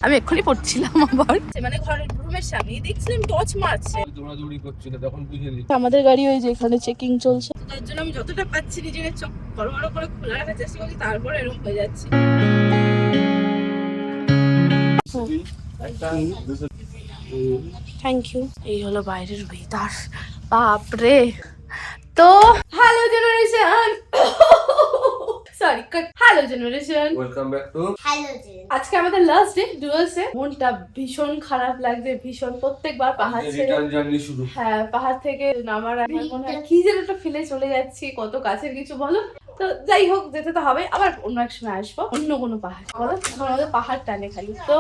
আমি এক্ষুনি পড়ছিলাম আবার, মানে ঘরের রুমের সামনে দেখছিলাম টর্চ মারছে, দৌড়াদৌড়ি করছিল তখন বুঝিনি। আমাদের গাড়ি ওই যে এখানে চেকিং চলছে, তার জন্য আমি যতটা পাচ্ছি নিজেকে চোখ বড় বড় করে খোলা রাখার চেষ্টা করছি, তারপরে এরকম হয়ে যাচ্ছে। Thank you. এই হলো বাইরের ওয়েদার, বাপরে। তো hello generation, sorry hello generation, welcome back to hello gen. আজকে আমাদের লাস্ট ডে ডুয়ালসে। মনটা ভীষণ খারাপ লাগছে, ভীষণ। প্রত্যেকবার পাহাড় ছেড়ে, রিটার্ন জার্নি শুরু। হ্যাঁ পাহাড় থেকে নামার আমার মনে হয় কি যেন একটা ফিলে চলে যাচ্ছি, কত কাছের কিছু বলো। তো যাই হোক, যেতে তো হবে, আবার অন্য এক সময় আসবো অন্য কোনো পাহাড়, বলো এখন আমাদের পাহাড় টানে খালি। তো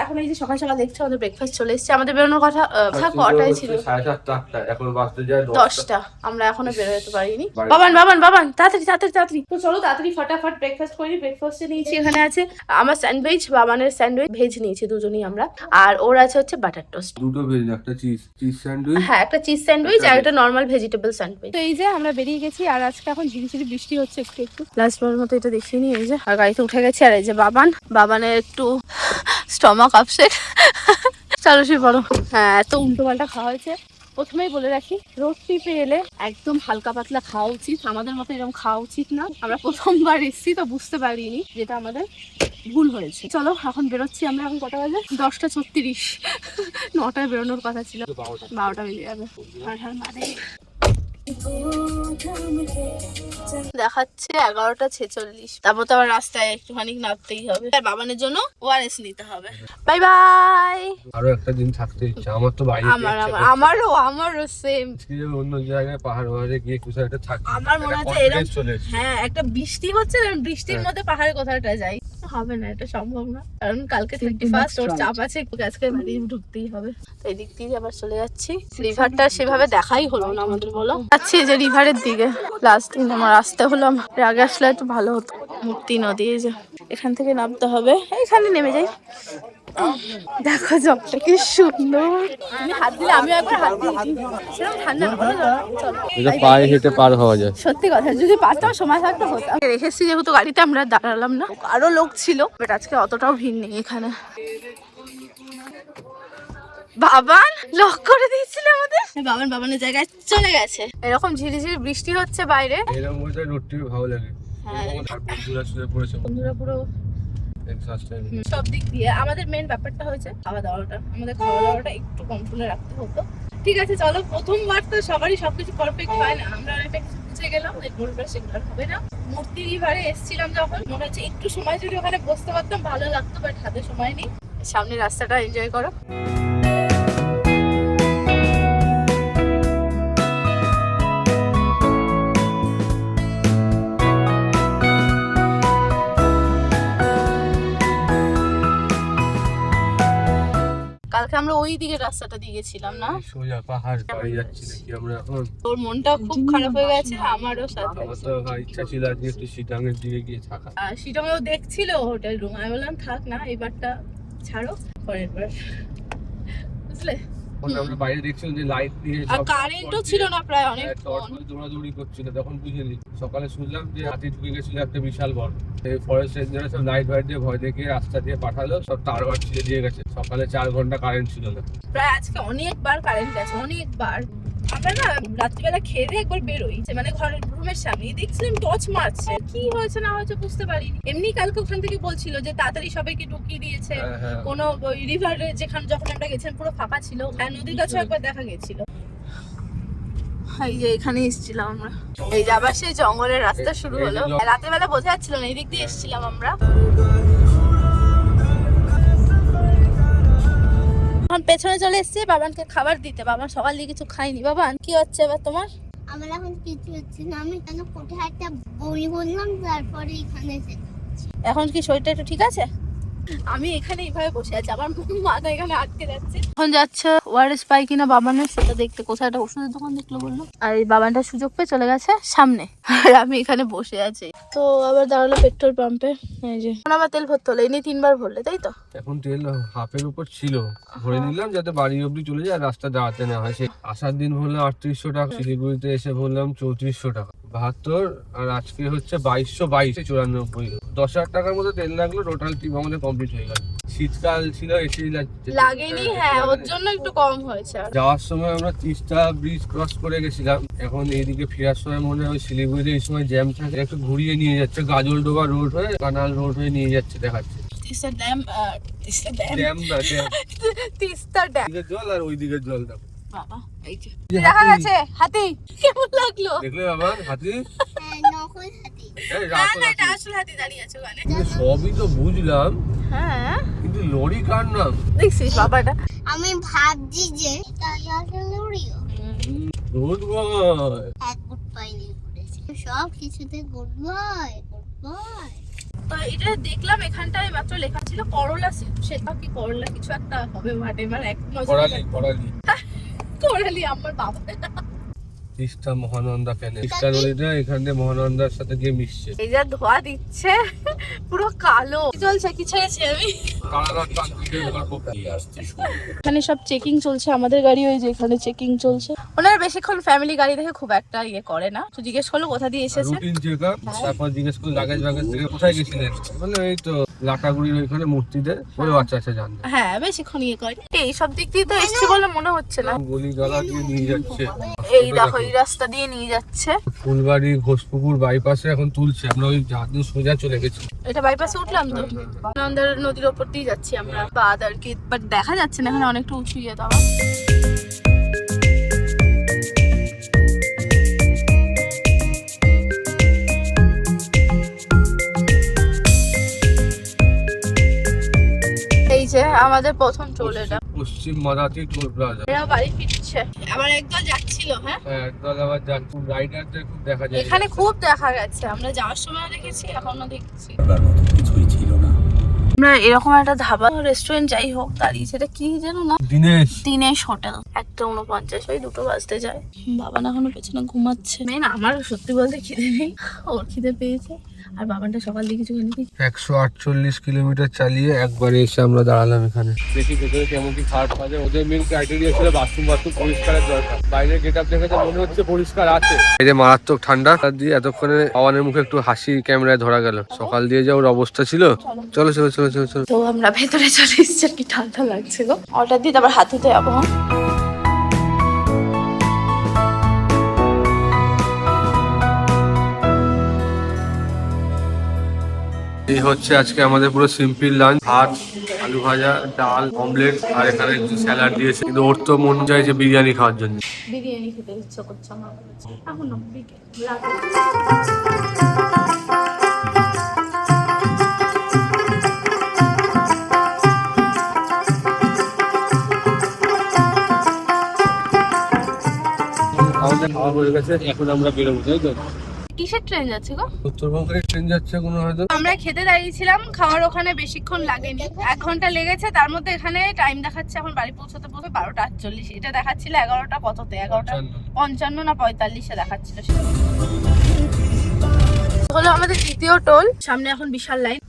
এখন এই যে সকাল সকাল দেখছো আমাদের ব্রেকফাস্ট চলে এসেছে। আমাদের বেরোনোর কথা কটায় ছিল? 7:30 এখন বাজতে যায় 10টা। আমরা এখনো বেরো যেতে পারিনি। বাবান বাবান বাবান তাড়াতাড়ি তাড়াতাড়ি তাড়াতাড়ি, তো চলো তাড়াতাড়ি ফটাফট ব্রেকফাস্ট করি। ব্রেকফাস্টে নিয়েছি, এখানে আছে আমার স্যান্ডউইচ, বাবানের স্যান্ডউইচ ভেজ নিয়েছি দুজনেই আমরা, আর ওর আছে হচ্ছে বাটার টোস্ট। দুটো ভেজ, একটা চিজ স্যান্ডউইচ। হ্যাঁ, একটা চিজ স্যান্ডউইচ আর একটা নরমাল ভেজিটেবল স্যান্ডউইচ। তো এই যে আমরা বেরিয়ে গেছি, আর আজকে এখন ঝিরিঝিরি বৃষ্টি হচ্ছে একটু একটু। লাস্ট বার মতো এটা দেখিনি। এই যে আর গাড়িতে উঠে গেছি, আর এই যে বাবানের একটু স্টমাক আপসেট। চলো শুয়ে পড়ো। হ্যাঁ, এত উল্টো পাল্টা খাওয়া হয়েছে। প্রথমেই বলে রাখি, রোড ট্রিপে এলে একদম হালকা পাতলা খাওয়া উচিত, আমাদের মতো এরকম খাওয়া উচিত না। আমরা প্রথমবার এসেছি তো বুঝতে পারিনি, যেটা আমাদের ভুল হয়েছে। চলো এখন বেরোচ্ছি আমরা। এখন কটা বাজে? 10:36। 9টায় বেরোনোর কথা ছিল, 12টা বেজে যাবে। দেখাচ্ছে 11:46। তারপর তো আবার রাস্তায় একটুখানি নামতেই হবে, আর বাবানের জন্য ওআরএস নিতে হবে। Bye bye. আরো একটা দিন থাকতে ইচ্ছা আমার তো বাইরে। আমারও সেম। অন্য জায়গায় পাহাড় গিয়ে কোথাও একটা থাকি। আমার মনে হচ্ছে এরকম, হ্যাঁ একটা বৃষ্টি হচ্ছে, বৃষ্টির মধ্যে পাহাড়ে কোথাওটা যাই। হবে না, এটা সম্ভব না, কারণ কালকে 31st, ওর চাপ আছে, আজকে বাড়ি ঢুকতেই হবে। তো এই দিক দিয়ে আবার চলে যাচ্ছি। রিভারটা সেভাবে দেখাই হলো না আমাদের, বলো। যাচ্ছি যে রিভারের দিকে, লাস্ট দিন আমার আসতে হলো। আমার আগে আসলে একটু ভালো হতো। মূর্তি নদী, এই যে এখান থেকে নামতে হবে, এইখানে নেমে যাই। দেখো জলটা কি সুন্দর, তুমি হাত দিলে আমিও একবার হাত দিয়েছি, সেরকম ঠান্ডা না। চলো পায়ে হেঁটে পার হওয়া যায়। সত্যি কথা, যদি পারতাম সময় থাকতে হতাম। রেখেছি যেহেতু গাড়িতে, আমরা দাঁড়ালাম না। আরো লোক ছিল, বাট আজকে অতটাও ভিড় নেই এখানে। বাবান লক করে দিয়েছিল আমাদের, বাবানের জায়গায় চলে গেছে। এরকম ঝিরিঝিরি বৃষ্টি হচ্ছে বাইরে, এরকম ওয়েদার রোড ট্রিপে ভালো লাগে। বন্ধুরা শুয়ে পড়েছে, বন্ধুরা পুরো সব দিক দিয়ে। আমাদের মেন ব্যাপারটা হয়েছে খাওয়া দাওয়াটা, আমাদের খাওয়া দাওয়াটা একটু কন্ট্রোলে রাখতে হতো। ঠিক আছে চলো, প্রথমবার তো সবারই সবকিছু পারফেক্ট হয় না, আমরা অনেকটা কিছু বুঝে গেলাম, এরপরটা সেগুলো হবে না। মূর্তি রিভারে এসেছিলাম যখন, মনে হচ্ছে একটু সময় যদি ওখানে বসতে পারতাম ভালো লাগতো, বাট হাতে সময় নেই। সামনে রাস্তাটা এনজয় করো। কালকে আমরা ওই দিকে রাস্তাটা দিয়ে গেছিলাম না, সোজা পাহাড় পাড়ে যাচ্ছি নাকি আমরা এখন। তোর মনটা খুব খারাপ হয়ে গেছে, আমারও সাথে। আমার তো ইচ্ছা ছিল আজকে একটু শিলংয়ের দিকে গিয়ে থাকা। শিলংয়েও দেখছিল হোটেল রুম, আমি বললাম থাক না, এবারটা ছাড়ো, পরের বার, বুঝলে। আমরা বাইরে দেখছিলাম যে লাইট দিয়ে, আর কারেন্টও ছিল না প্রায় অনেকক্ষণ। দৌড়াদৌড়ি করছিল তখন বুঝিনি। সকালে শুনলাম যে হাতি ঢুকে গেছিল একটা বিশাল বড়। ফরেস্ট রেঞ্জাররা সব লাইট ফাইট দিয়ে ভয় দেখে রাস্তা দিয়ে পাঠালো, সব তার বাট ছিঁড়ে দিয়ে গেছে। সকালে 4 ঘন্টা কারেন্ট ছিল না। প্রায় আজকে অনেকবার কারেন্ট গেছে, অনেকবার। আমরা না রাত্রিবেলা খেয়ে দিয়ে একবার বেরোই, মানে ঘরের রুমের সামনে দেখছিলাম টর্চ মারছে, কি হয়েছে না হয়েছে বুঝতে পারিনি। এমনি কালকে ওখান থেকে বলছিল যে তাড়াতাড়ি সবাইকে ঢুকিয়ে দিয়েছে। কোনো রিভারে যেখানে যখন আমরা গেছিলাম পুরো ফাঁকা ছিল, নদীর কাছে একবার দেখা গেছিল। এই যে এখানে এসেছিলাম আমরা, এই যে আবার সেই জঙ্গলের রাস্তা শুরু হলো। রাতের বেলা বোঝা যাচ্ছিল না, এই দিক দিয়ে এসেছিলাম আমরা। এখন পেছনে চলে এসেছি বাবানকে খাবার দিতে। বাবান সকাল দিয়ে কিছু খাইনি। বাবান কি হচ্ছে এবার তোমার? আমার এখন কিছু হচ্ছে না, আমি কেন কোথায় একটা বই বললাম, তারপরে এখানে এসে। এখন কি শরীরটা একটু ঠিক আছে? আমি এখানে এইভাবে বসে আছি, আমার মাথা এখানে আটকে যাচ্ছে। এখন যাচ্ছে ওআরএস পাই কিনা বাবানের সেটা দেখতে, কোথায় একটা ওষুধের দোকান দেখলো বললো। আর এই বাবানটা সুযোগ পেয়ে চলে গেছে সামনে, আর আমি এখানে বসে আছি। তো আবার দাঁড়ালো পেট্রোল পাম্পে। এই যে এখন আবার তেল ভরতে হলো, এই নিয়ে 3 বার ভরলে তাই তো? এখন তেল হাফের উপর ছিল, ভরে নিলাম যাতে বাড়ি অব্দি চলে যায়, রাস্তা দাঁড়াতে না হয়। সে আসার দিন ভরলাম 3800 টাকা, শিলিগুড়িতে এসে ভরলাম 3400 টাকা, 72। আর আজকে হচ্ছে 2222, 94। 10,000 টাকার মতো তেল লাগলো, টোটাল ট্রিপ আমাদের কমপ্লিট হয়ে গেল। শীতকাল ছিল, এসি লাগেনি, হ্যাঁ ওর জন্য একটু কম হয়েছে। যাওয়ার সময় আমরা তিস্তা ব্রিজ ক্রস করে গেছিলাম, এখন এইদিকে ফেরার সময় মনে হয় শিলিগুড়িতে এই সময় জ্যাম থাকে, একটু ঘুরিয়ে নিয়ে যাচ্ছে, গাজলডোবা রোড হয়ে কানাল রোড হয়ে নিয়ে যাচ্ছে, দেখাচ্ছে Teesta dam, Teesta dam, dam না ড্যাম, তিস্তা ড্যাম। এদিকের জল আর ওইদিকের জল দেখো। বাবা এই যে দেখা গেছে হাতি, কেমন লাগলো দেখলে বাবা হাতি? নকল হাতি। এই না রাখো না, রাখো। এটা আসল হাতি দাঁড়িয়ে আছে ওখানে। কিন্তু সবই তো বুঝলাম, হ্যাঁ কিন্তু লরি কার নাম? দেখছিস বাবাটা? আমি ভাবছি যে এটা আসলে লরিও। Good boy. এক গুড বাই নিয়ে পড়েছে, সব কিছুতে গুড বাই গুড বাই। তো এটা দেখলাম এখানটায় মাত্র লেখা ছিল করলা সিড, সেটা কি করলা কিছু একটা হবে মাঠে, মানে এক করালি করালি করালি আমার বাবা। তিস্তা মহানন্দা কেন, তিস্তা নদীটা এখান থেকে মহানন্দার সাথে গিয়ে মিশছে। এই যা ধোয়া দিচ্ছে পুরো কালো চলছে, কি ছেড়েছি আমি। এখানে সব চেকিং চলছে, আমাদের গাড়ি ওই যে এখানে চেকিং চলছে। ওনারা বেশিক্ষণ ফ্যামিলি গাড়ি দেখে খুব একটা ইয়ে করে না, তো জিজ্ঞেস করলো কোথা দিয়ে এসেছে। রুটিন চেকআপ, তারপর জিজ্ঞেস করলো লাগেজ বাগেজ থেকে কোথায় গেছিলেন, বলে এই তো লাটাগুড়ির ওইখানে মূর্তিতে। বলে আচ্ছা আচ্ছা জানতো। হ্যাঁ বেশিক্ষণ ইয়ে করে, এই সব দিক দিয়ে তো এসছে বলে মনে হচ্ছে না। গলি গালা দিয়ে নিয়ে যাচ্ছে, এই দেখো এই রাস্তা দিয়ে নিয়ে যাচ্ছে। ফুলবাড়ি ঘোষপুকুর বাইপাসে এখন তুলছে, আমরা ওই জাহাজ সোজা চলে গেছি। এটা বাইপাসে উঠলাম তো, নন্দার নদীর ওপর দিয়ে যাচ্ছি আমরা, বাদ আর কি, বাট দেখা যাচ্ছে না, এখানে অনেকটা উঁচু ইয়ে দেওয়া। এই যে আমাদের প্রথম টোল এটা, পশ্চিম মারাঠি টোল প্লাজা। এরা বাড়ি ফিরছে, আবার একদল যাচ্ছিল। হ্যাঁ একদল আবার যাচ্ছে, রাইডারদের খুব দেখা যায় এখানে, খুব দেখা গেছে, আমরা যাওয়ার সময় দেখেছি, এখনো দেখছি। কিছুই ছিল না। আমরা এরকম একটা ধাবা রেস্টুরেন্ট যাই হোক দাঁড়িয়ে, সেটা কি যেন না, দিনেশ হোটেল, 1:49, ওই 2 বাজতে যায়। বাবা না এখনো পেছনে ঘুমাচ্ছে। মেন আমার সত্যি বলতে খিদে নেই, ওর খিদে পেয়েছে। আর বাবানটা সকাল দিয়ে কিছু খেয়ে 148 কিলোমিটার চালিয়ে একবারে এসে আমরা দাঁড়ালাম এখানে। দেখি ভেতরে কেমন কি খারাপ পাওয়া যায়। ওদের মেন ক্রাইটেরিয়া ছিল বাথরুম পরিষ্কারের দরকার। বাইরের গেটআপ দেখে তো মনে হচ্ছে পরিষ্কার আছে। এই যে মারাত্মক ঠান্ডা দিয়ে এতক্ষণে পাওয়ানের মুখে একটু হাসি ক্যামেরায় ধরা গেল। সকাল দিয়ে যা ওর অবস্থা ছিল। চলো চলো চলো চলো চলো। তো আমরা ভেতরে চলে এসেছি, কি ঠান্ডা লাগছে গো। অর্ডার দিয়ে তারপর হাতিতে যাবো। এই হচ্ছে আজকে আমাদের পুরো সিম্পল লাঞ্চ, ভাত, আলু ভাজা, ডাল, অমলেট, আর এখানে একটু স্যালাড দিয়েছে। কিন্তু ওর তো মন চাই যে বিরিয়ানি খাওয়ার জন্য। বিরিয়ানি খেতে ইচ্ছা করছে আমার, এখন না বিকেল রাতে। আমাদের খাওয়া হয়ে গেছে, এখন আমরা বেরোবো, তাই তো? কিসের ট্রেন যাচ্ছে গো? উত্তরবঙ্গের ট্রেন যাচ্ছে কোনো হয়তো। আমরা খেতে দাঁড়িয়েছিলাম, খাওয়ার ওখানে বেশিক্ষণ লাগেনি, 1 ঘন্টা লেগেছে। তার মধ্যে এখানে টাইম দেখাচ্ছে এখন বাড়ি পৌঁছতে 12:48, এটা দেখাচ্ছিল 11টা কততে, 11:55 না 45-এ দেখাচ্ছিল। হলো আমাদের দ্বিতীয় টোল, সামনে এখন বিশাল লাইন।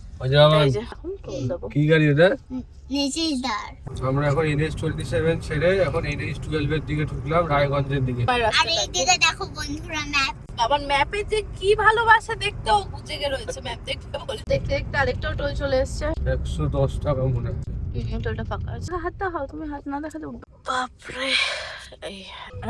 এখন টোল দেবো। কি গাড়ি এটা? নিচেই দাঁড়। আমরা এখন NH27 ছেড়ে এখন NH12 এর দিকে ঢুকলাম, রায়গঞ্জের দিকে। আর এইদিকে দেখো বন্ধুরা ম্যাপ। বাবার ম্যাপে যে কি ভালোবাসা দেখতে, ও বুঝে গে রয়েছে ম্যাপ দেখতে বলে। দেখতে দেখতে আরেকটা টোল চলে এসছে। 110 টাকা মনে হচ্ছে। টোলটা ফাঁকা আছে। হাত দাও, তুমি হাত না দেখালে উঠবে। বাপরে, এই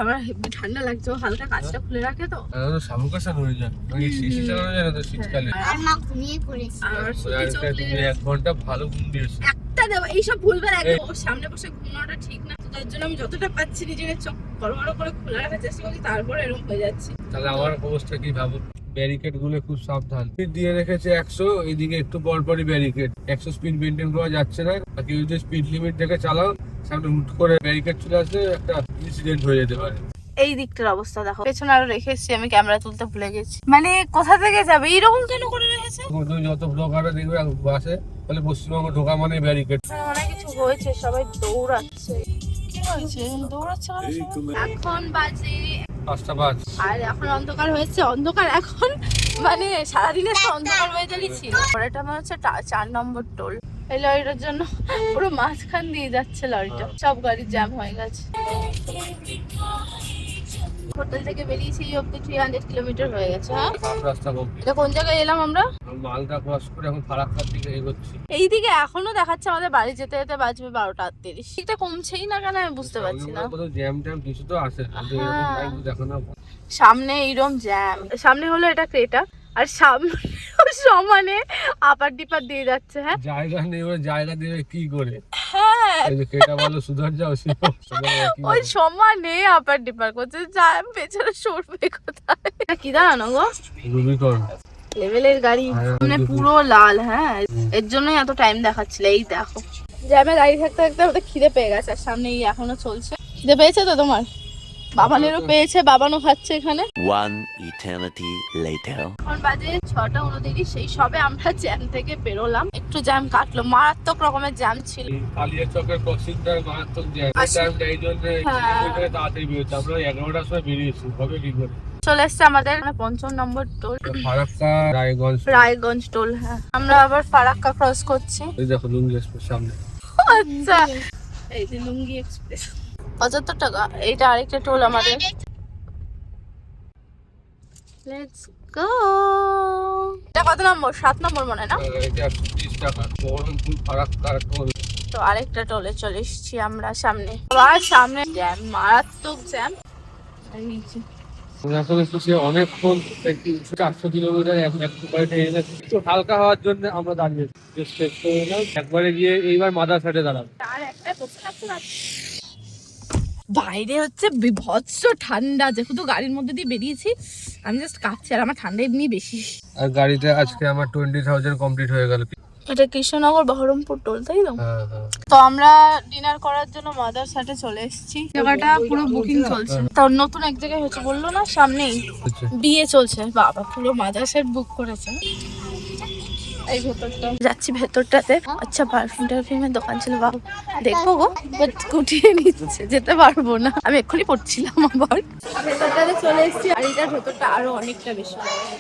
আমার হেভি ঠান্ডা লাগছে, ও হালকা কাঁচটা খুলে রাখে তো। তো সামুকাশন হয়ে যায়, ওই সিসি চালানো যায় না তো শীতকালে। আর মা ঘুমিয়ে পড়েছে। আর সত্যি আর চোখ তুমি লেগে 1 ঘন্টা ভালো ঘুম দিয়েছো। একটা দেবো, এইসব ভুলবার একদম ওর সামনে বসে ঘুমানোটা ঠিক না। তো তার জন্য আমি যতটা পাচ্ছি নিজেকে চোখ বড় বড় করে খোলা রাখার চেষ্টা করছি, তারপরে এরকম হয়ে যাচ্ছে। তাহলে আমার অবস্থা কি ভাবো। ব্যারিকেড গুলো খুব সাবধান, স্পিড দিয়ে রেখেছে 100, এইদিকে একটু পরপরই ব্যারিকেড। 100 স্পিড মেনটেন করা যাচ্ছে না। আর কেউ যদি স্পিড লিমিট দেখে চালাও, সামনে হুট করে ব্যারিকেড চলে আসলে একটা ইনসিডেন্ট হয়ে যেতে পারে। এই দিকটার অবস্থা দেখো, পেছনে আরো রেখে এসেছি, আমি ক্যামেরা তুলতে ভুলে গেছি। মানে কোথা থেকে যাবে, এইরকম কেন করে রেখেছে? তুমি যত ব্লগাররা দেখবে বাসে, তাহলে পশ্চিমবঙ্গ ঢোকা মানে ব্যারিকেড। অনেক কিছু হয়েছে, সবাই দৌড়াচ্ছে। হয়েছে দৌড়াচ্ছে এখন বাজে 5:05। আর এখন অন্ধকার হয়েছে অন্ধকার এখন মানে সারাদিনের তো অন্ধকার ওয়েদারই ছিল। এটা আমার হচ্ছে 4 নম্বর টোল। এই লরিটার জন্য পুরো মাঝখান দিয়ে যাচ্ছে লরিটা, সব গাড়ি জ্যাম হয়ে গেছে। হোটেল থেকে বেরিয়েছি অব্দি 300 কিলোমিটার হয়ে গেছে। হ্যাঁ রাস্তা কমপ্লিট। এটা কোন জায়গায় এলাম আমরা? মালদা ক্রস করে এখন ফারাক্কার দিকে এগোচ্ছি। এইদিকে এখনো দেখাচ্ছে আমাদের বাড়ি যেতে যেতে বাজবে 12:38। ঠিকটা কমছেই না কেন আমি বুঝতে পারছি না। কত জ্যাম ট্যাম কিছু তো আছে, কিন্তু এরকম টাইম দেখো না। সামনে এইরকম জ্যাম, সামনে হলো এটা ক্রেটা আর সামনে সমানে আপার ডিপার দিয়ে যাচ্ছে। হ্যাঁ জায়গা নেই, ওরা জায়গা দেবে কি করে? হ্যাঁ এই যে কেটা বলো সুধর যাও ওই সমানে আপার ডিপার করছে, জ্যাম পেছনে সরবে কোথায়? এটা কি দাঁড়ানো গো? রুবিকন লেভেলের গাড়ি মানে পুরো লাল। হ্যাঁ এর জন্যই এত টাইম দেখাচ্ছিল। এই দেখো জ্যামে দাঁড়িয়ে থাকতে থাকতে আমাদের খিদে পেয়ে গেছে আর সামনে এই এখনো চলছে। খিদে পেয়েছে তো তোমার? বাবানেরও পেয়েছে, বাবানও খাচ্ছে এখানে। One eternity later. এখন বাজে 6:29। সেই সবে আমরা জ্যাম থেকে বেরোলাম, একটু জ্যাম কাটলো, মারাত্মক রকমের জ্যাম ছিল। কালিয়া চকের ক্রসিংটা মারাত্মক জ্যাম। এই টাইমটা এই জন্য তাড়াতাড়ি বেরোচ্ছে। আমরা 11টার সময় বেরিয়েছি, হবে কি করে? চলে এসছে আমাদের 5 নম্বর টোল, ফারাক্কা রায়গঞ্জ টোল। হ্যাঁ আমরা আবার ফারাক্কা ক্রস করছি। এই দেখো লুঙ্গি এক্সপ্রেস সামনে। আচ্ছা এই যে লুঙ্গি এক্সপ্রেস 75 টাকা। এইটা আরেকটা টোল আমাদের। Let's go. এটা কত নম্বর? 7 নম্বর মনে না? এটা 30 টাকা বহরমপুর ফারাক্কা টোল। তো আরেকটা টোলে চলে এসেছি আমরা সামনে। আবার সামনে জ্যাম, মারাত্মক জ্যাম। অনেকক্ষণ 400 কিলোমিটার হালকা হওয়ার জন্য আমরা দাঁড়িয়েছি। একবারে গিয়ে এইবার মাদার সাইডে দাঁড়াবো। বাইরে হচ্ছে বিভৎস ঠান্ডা, যেহেতু গাড়ির মধ্যে দিয়ে বেরিয়েছি আমি জাস্ট কাঁপছি আর আমার ঠান্ডা এমনি বেশি। আর গাড়িতে আজকে আমার 20,000 কমপ্লিট হয়ে গেল। এটা কৃষ্ণনগর বহরমপুর টোল, তাই তো? তো আমরা ডিনার করার জন্য মাদার সাথে চলে এসেছি। জায়গাটা পুরো বুকিং চলছে। তার নতুন এক জায়গায় হচ্ছে বললো না, সামনেই বিয়ে চলছে। বাবা পুরো মাদার সেট বুক করেছে। এই ভেতরটা যাচ্ছি, ভেতরটাতে আচ্ছা পারফিউম টারফিউমের দোকান ছিল। বাবা দেখবো গো, বাট গুটিয়ে নিচ্ছে, যেতে পারবো না। আমি এক্ষুনি পড়ছিলাম আবার। ভেতরটাতে চলে এসেছি আর এটার ভেতরটা আরো অনেকটা বেশি।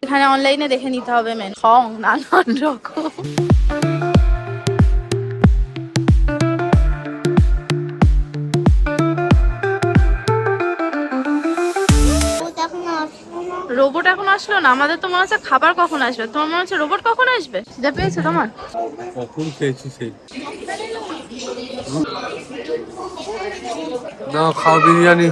এখানে অনলাইনে দেখে নিতে হবে মেন সং নানান রকম। রোবট এখন আসলো না, আমাদের তো মনে হচ্ছে খাবার কখন আসবে। তোমার মনে হচ্ছে রোবট কখন আসবে? খিদে পেয়েছে তোমার? কখন খেয়েছি সেই না খাও বিরিয়ানি।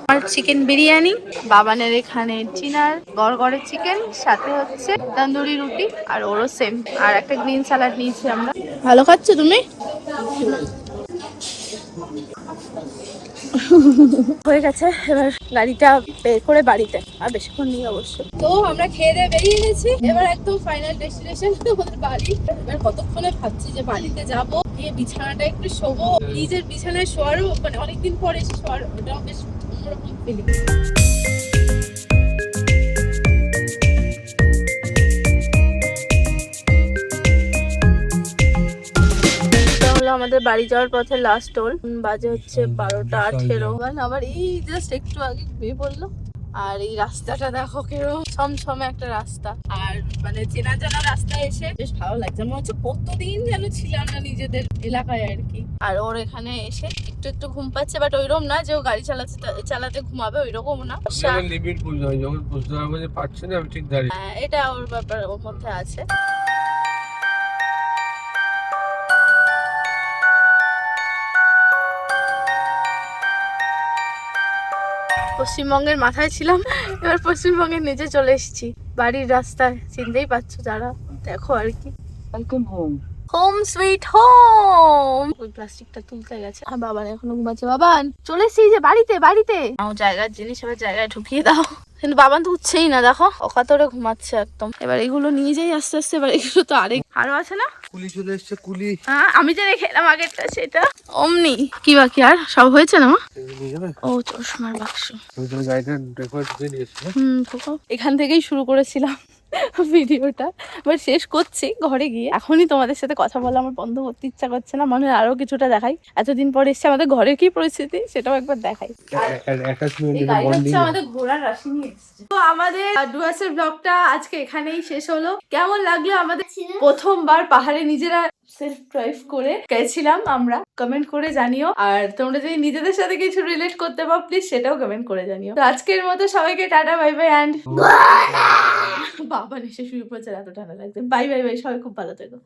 আমার চিকেন বিরিয়ানি, বাবানের এখানে চিনার গড়গড়ের চিকেন, সাথে হচ্ছে তন্দুরি রুটি আর ওরও সেম, আর একটা গ্রিন স্যালাড নিয়েছি আমরা। ভালো খাচ্ছ তুমি? হয়ে গেছে এবার গাড়িটা বের করে বাড়িতে, আর বেশিক্ষণ নেই অবশ্য। তো আমরা খেয়ে দিয়ে বেরিয়ে গেছি, এবার একদম ফাইনাল ডেস্টিনেশন আমাদের বাড়ি। এবার কতক্ষণে ভাবছি যে বাড়িতে যাবো, গিয়ে বিছানাটা একটু শোবো। নিজের বিছানায় শোয়ারও মানে অনেকদিন পরে এসে শোয়ার, ওটাও বেশ অন্যরকম ফিলিং। আমাদের বাড়ি যাওয়ার পথে লাস্ট টোল, বাজে হচ্ছে 12:18। আবার এই জাস্ট একটু আগে বেয়ে পড়লো। আর এই রাস্তাটা দেখো কেরম ছমছমে একটা রাস্তা, আর মানে চেনা জানা রাস্তায় এসে বেশ ভালো লাগছে। মনে হচ্ছে কতদিন যেন ছিলাম না নিজেদের এলাকায় আর কি। আর ওর এখানে এসে একটু একটু ঘুম পাচ্ছে, বাট ওইরকম না যে ও গাড়ি চালাতে ঘুমাবে, ওইরকম না। লিমিট বুঝতে হয়, যখন বুঝতে পারবো যে পারছি না আমি ঠিক দাঁড়িয়ে। এটা ওর ব্যাপার, ওর মধ্যে আছে। পশ্চিমবঙ্গের মাথায় ছিলাম, এবার পশ্চিমবঙ্গের নিচে চলে এসেছি। বাড়ির রাস্তায় চিনতেই পারছো যারা, দেখো আর কি। Welcome home, home sweet home. ওই প্লাস্টিকটা তুলতে গেছে আর বাবান এখনো ঘুমাচ্ছে। বাবান চলে এসেছি যে বাড়িতে। জায়গার জিনিস এবার জায়গায় ঢুকিয়ে দাও। কিন্তু বাবান তো উঠছেই না, দেখো অকাতরে ঘুমাচ্ছে একদম। এবার এগুলো নিয়ে যাই আস্তে আস্তে। এবার এগুলো তো আরো আছে না, কুলি চলে এসছে কুলি। হ্যাঁ আমি যে রেখে এলাম আগেরটা সেটা অমনি। কি বাকি আর সব হয়েছে না? ও চশমার বাক্স। গাড়িটা ডেকোরেট করে নিয়েছি। এখান থেকেই শুরু করেছিলাম ভিডিওটা এবার শেষ করছি ঘরে গিয়ে। এখনই তোমাদের সাথে কথা বলা আমার বন্ধ করতে ইচ্ছা করছে না, মনে হয় আরো কিছুটা দেখাই। এতদিন পরে এসছে, আমাদের ঘরে কি পরিস্থিতি সেটাও একবার দেখাই। এই গাড়ি হচ্ছে আমাদের ঘোড়ার রাশি নিয়ে এসছে। তো আমাদের ডুয়ার্সের ব্লগটা আজকে এখানেই শেষ হলো। কেমন লাগলো আমাদের প্রথমবার পাহাড়ে নিজেরা সেলফ ড্রাইভ করে গেছিলাম আমরা, কমেন্ট করে জানিও। আর তোমরা যদি নিজেদের সাথে কিছু রিলেট করতে পারো প্লিজ সেটাও কমেন্ট করে জানিও। তো আজকের মতো সবাইকে টাটা, বাই বাই অ্যান্ড বাবা এসে শুয়ে পড়েছে, এত ঠান্ডা লাগছে। বাই বাই বাই, সবাই খুব ভালো থেকো।